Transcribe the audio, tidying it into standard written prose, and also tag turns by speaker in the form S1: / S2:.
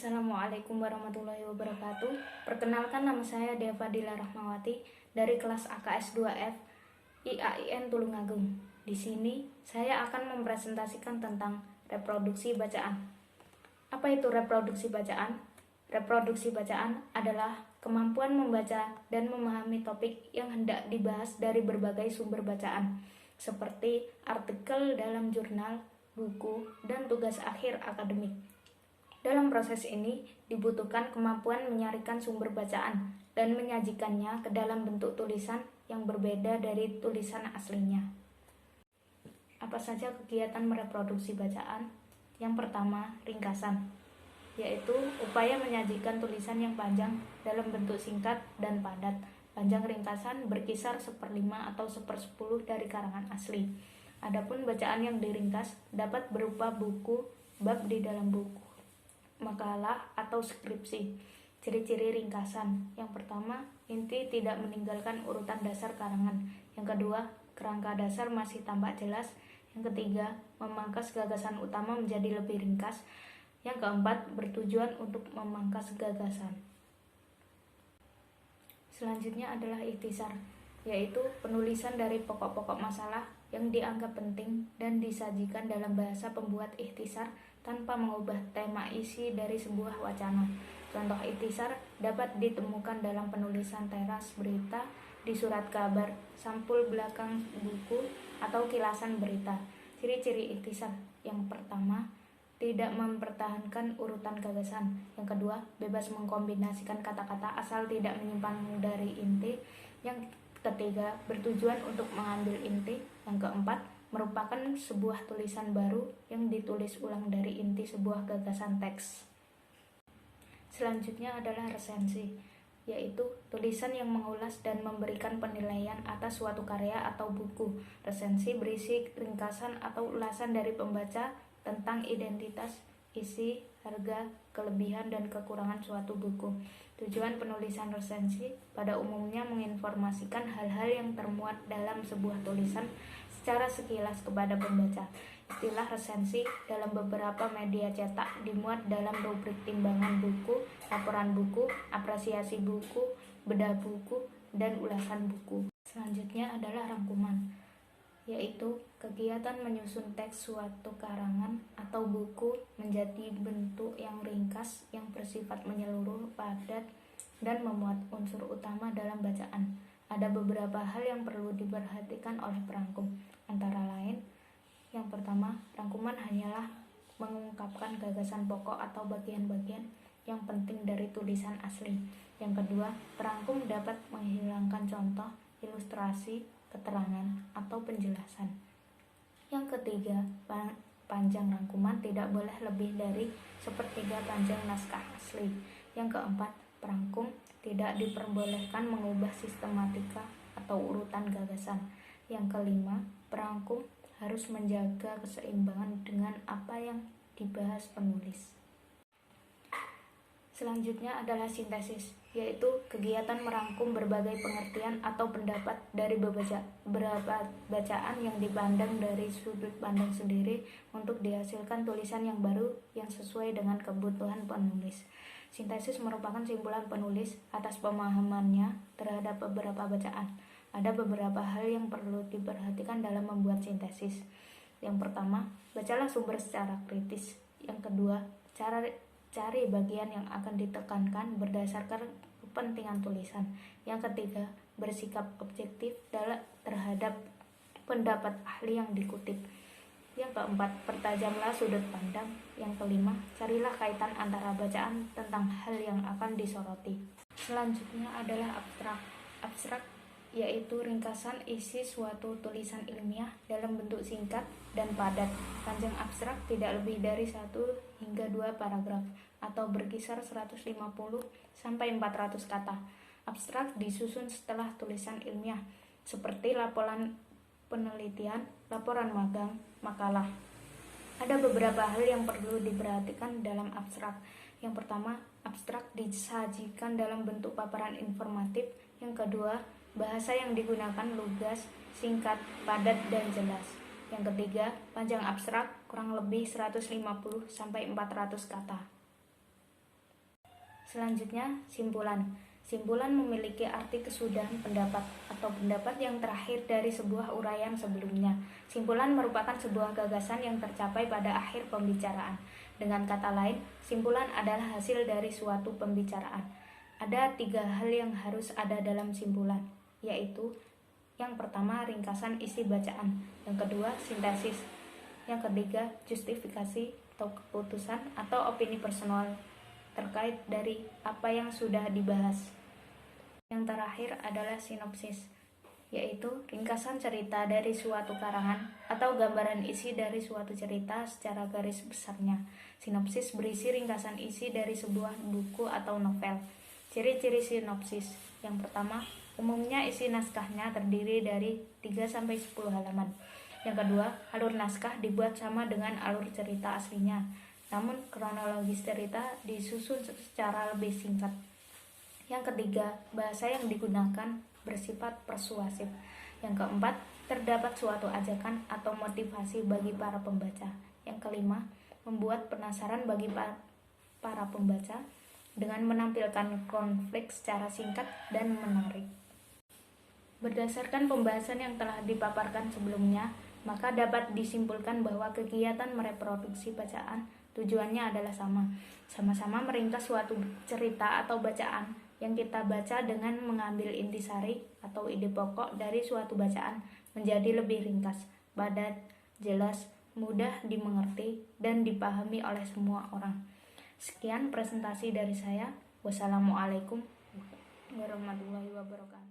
S1: Assalamualaikum warahmatullahi wabarakatuh. Perkenalkan, nama saya Deva Dila Rahmawati dari kelas AKS 2F IAIN Tulungagung. Di sini saya akan mempresentasikan tentang reproduksi bacaan. Apa itu reproduksi bacaan? Reproduksi bacaan adalah kemampuan membaca dan memahami topik yang hendak dibahas dari berbagai sumber bacaan, seperti artikel dalam jurnal, buku, dan tugas akhir akademik. Dalam proses ini dibutuhkan kemampuan menyarikan sumber bacaan dan menyajikannya ke dalam bentuk tulisan yang berbeda dari tulisan aslinya. Apa saja kegiatan mereproduksi bacaan? Yang pertama, ringkasan, yaitu upaya menyajikan tulisan yang panjang dalam bentuk singkat dan padat. Panjang ringkasan berkisar 1/5 atau 1/10 dari karangan asli. Adapun bacaan yang diringkas dapat berupa buku, bab di dalam buku, makalah, atau skripsi. Ciri-ciri ringkasan. Yang pertama, inti tidak meninggalkan urutan dasar karangan. Yang kedua, kerangka dasar masih tampak jelas. Yang ketiga, memangkas gagasan utama menjadi lebih ringkas. Yang keempat, bertujuan untuk memangkas gagasan. Selanjutnya adalah ikhtisar, yaitu penulisan dari pokok-pokok masalah yang dianggap penting dan disajikan dalam bahasa pembuat ikhtisar tanpa mengubah tema isi dari sebuah wacana. Contoh ikhtisar dapat ditemukan dalam penulisan teras berita, di surat kabar, sampul belakang buku, atau kilasan berita. Ciri-ciri ikhtisar. Yang pertama, tidak mempertahankan urutan gagasan. Yang kedua, bebas mengkombinasikan kata-kata asal tidak menyimpang dari inti. Yang ketiga, bertujuan untuk mengambil inti. Yang keempat, merupakan sebuah tulisan baru yang ditulis ulang dari inti sebuah gagasan teks. Selanjutnya adalah resensi, yaitu tulisan yang mengulas dan memberikan penilaian atas suatu karya atau buku. Resensi berisi ringkasan atau ulasan dari pembaca tentang identitas, isi, harga, kelebihan, dan kekurangan suatu buku. Tujuan penulisan resensi pada umumnya menginformasikan hal-hal yang termuat dalam sebuah tulisan secara sekilas kepada pembaca. Istilah resensi dalam beberapa media cetak dimuat dalam rubrik timbangan buku, laporan buku, apresiasi buku, bedah buku, dan ulasan buku. Selanjutnya adalah rangkuman, yaitu kegiatan menyusun teks suatu karangan atau buku menjadi bentuk yang ringkas, yang bersifat menyeluruh, padat, dan memuat unsur utama dalam bacaan. Ada beberapa hal yang perlu diperhatikan oleh perangkum, antara lain, yang pertama, rangkuman hanyalah mengungkapkan gagasan pokok atau bagian-bagian yang penting dari tulisan asli. Yang kedua, perangkum dapat menghilangkan contoh, ilustrasi, keterangan, atau penjelasan. Yang ketiga, panjang rangkuman tidak boleh lebih dari 1/3 panjang naskah asli. Yang keempat, perangkum tidak diperbolehkan mengubah sistematika atau urutan gagasan. Yang kelima, perangkum harus menjaga keseimbangan dengan apa yang dibahas penulis. Selanjutnya adalah sintesis, yaitu kegiatan merangkum berbagai pengertian atau pendapat dari beberapa bacaan yang dipandang dari sudut pandang sendiri untuk dihasilkan tulisan yang baru yang sesuai dengan kebutuhan penulis. Sintesis merupakan simpulan penulis atas pemahamannya terhadap beberapa bacaan. Ada beberapa hal yang perlu diperhatikan dalam membuat sintesis. Yang pertama, bacalah sumber secara kritis. Yang kedua, cari bagian yang akan ditekankan berdasarkan kepentingan tulisan. Yang ketiga, bersikap objektif terhadap pendapat ahli yang dikutip. Yang keempat, pertajamlah sudut pandang. Yang kelima, carilah kaitan antara bacaan tentang hal yang akan disoroti. Selanjutnya adalah abstrak. Abstrak yaitu ringkasan isi suatu tulisan ilmiah dalam bentuk singkat dan padat. Panjang abstrak tidak lebih dari 1 hingga 2 paragraf atau berkisar 150 sampai 400 kata. Abstrak disusun setelah tulisan ilmiah seperti laporan penelitian, laporan magang, makalah. Ada beberapa hal yang perlu diperhatikan dalam abstrak. Yang pertama, abstrak disajikan dalam bentuk paparan informatif. Yang kedua, bahasa yang digunakan lugas, singkat, padat, dan jelas. Yang ketiga, panjang abstrak kurang lebih 150 sampai 400 kata. Selanjutnya, simpulan. Simpulan memiliki arti kesudahan pendapat atau pendapat yang terakhir dari sebuah uraian sebelumnya. Simpulan merupakan sebuah gagasan yang tercapai pada akhir pembicaraan. Dengan kata lain, simpulan adalah hasil dari suatu pembicaraan. Ada 3 hal yang harus ada dalam simpulan, yaitu yang pertama, ringkasan isi bacaan. Yang kedua, sintesis. Yang ketiga, justifikasi atau keputusan atau opini personal terkait dari apa yang sudah dibahas. Yang terakhir adalah sinopsis, yaitu ringkasan cerita dari suatu karangan atau gambaran isi dari suatu cerita secara garis besarnya. Sinopsis berisi ringkasan isi dari sebuah buku atau novel. Ciri-ciri sinopsis. Yang pertama, umumnya isi naskahnya terdiri dari 3-10 halaman. Yang kedua, alur naskah dibuat sama dengan alur cerita aslinya, namun kronologis cerita disusun secara lebih singkat. Yang ketiga, bahasa yang digunakan bersifat persuasif. Yang keempat, terdapat suatu ajakan atau motivasi bagi para pembaca. Yang kelima, membuat penasaran bagi para pembaca dengan menampilkan konflik secara singkat dan menarik. Berdasarkan pembahasan yang telah dipaparkan sebelumnya, maka dapat disimpulkan bahwa kegiatan mereproduksi bacaan tujuannya adalah sama-sama meringkas suatu cerita atau bacaan yang kita baca dengan mengambil intisari atau ide pokok dari suatu bacaan menjadi lebih ringkas, padat, jelas, mudah dimengerti, dan dipahami oleh semua orang. Sekian presentasi dari saya. Wassalamualaikum warahmatullahi wabarakatuh.